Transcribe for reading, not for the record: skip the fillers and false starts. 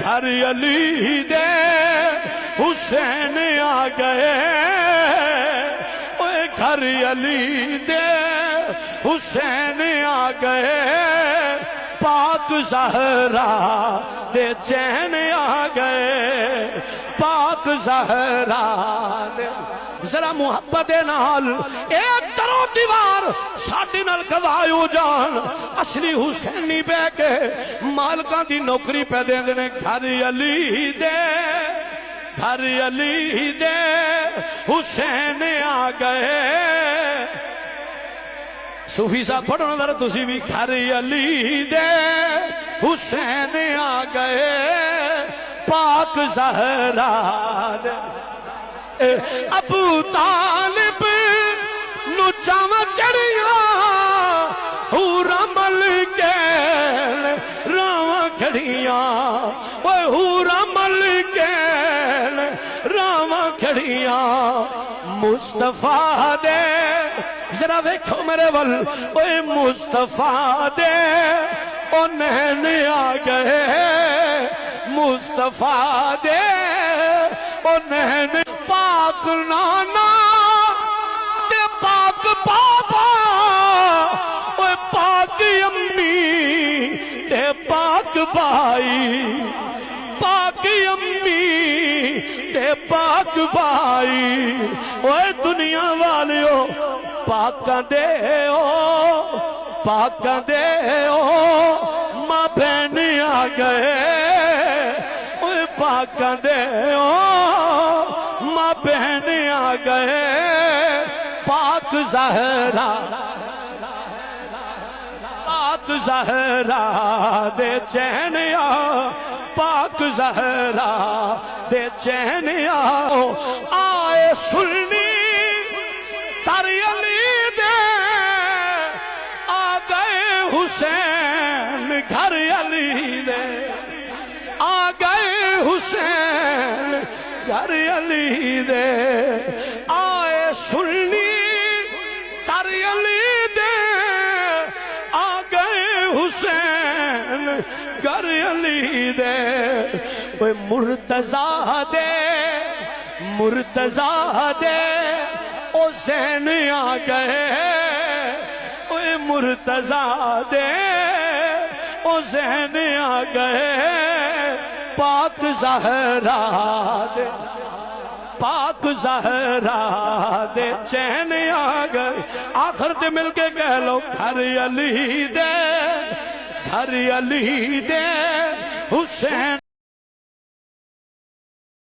گھر علی دے حسین آ گئے، اوے گھر علی دے حسین آ گئے، پاک زہرا دے چین آ گئے، پاک زہرا دے ذرا محبت نال ایک درو دیوار ساڈے نال گواہو جان اصلی حسینی بہ کے مالکاں دی نوکری پہ دیندے نے گھر علی دے، گھر علی دے حسین آ گئے۔ صوفی صاحب پڑھو ذرا تسی بھی، گھر علی دے حسین آ گئے، پاک زہرا دے ابو طالب نو چاواں چڑھیا حورا مل کے راواں کھڑیاں، اوے حورا مل کے راواں کھڑیاں، مصطفیٰ دے ذرا ویکھو میرے ول، اوے مصطفیٰ دے او نین آ گئے، مصطفیٰ دے او نین، پاک نانا تے پاک بابا، اوے پاک امی تے پاک بھائی، پاک امی تے پاک بھائی، اوے دنیا والیو پاکاں دے او، پاکاں دے او ماں بہن آ گئے، اوے پاکاں دے او ماں بہن آ گئے، پاک زہرا، پاک زہرا دے چین آ، پاک زہرا دے چین آ، آئے سنی تر علی دے آ گئے حسین، گھر علی دے آ گئے حسین، گھر علی دے آئے سنی تر علی دے آ گئے حسین، گھر علی دے اوے مرتضیٰ دے، مرتضیٰ دے او زین آ گئے، اوے مرتضیٰ دے او زین آ گئے، پاک زہرا دے، پاک زہرا دے چین آ گئے، آخر تے مل کے کہہ لو گھر علی دے، گھر علی دے حسین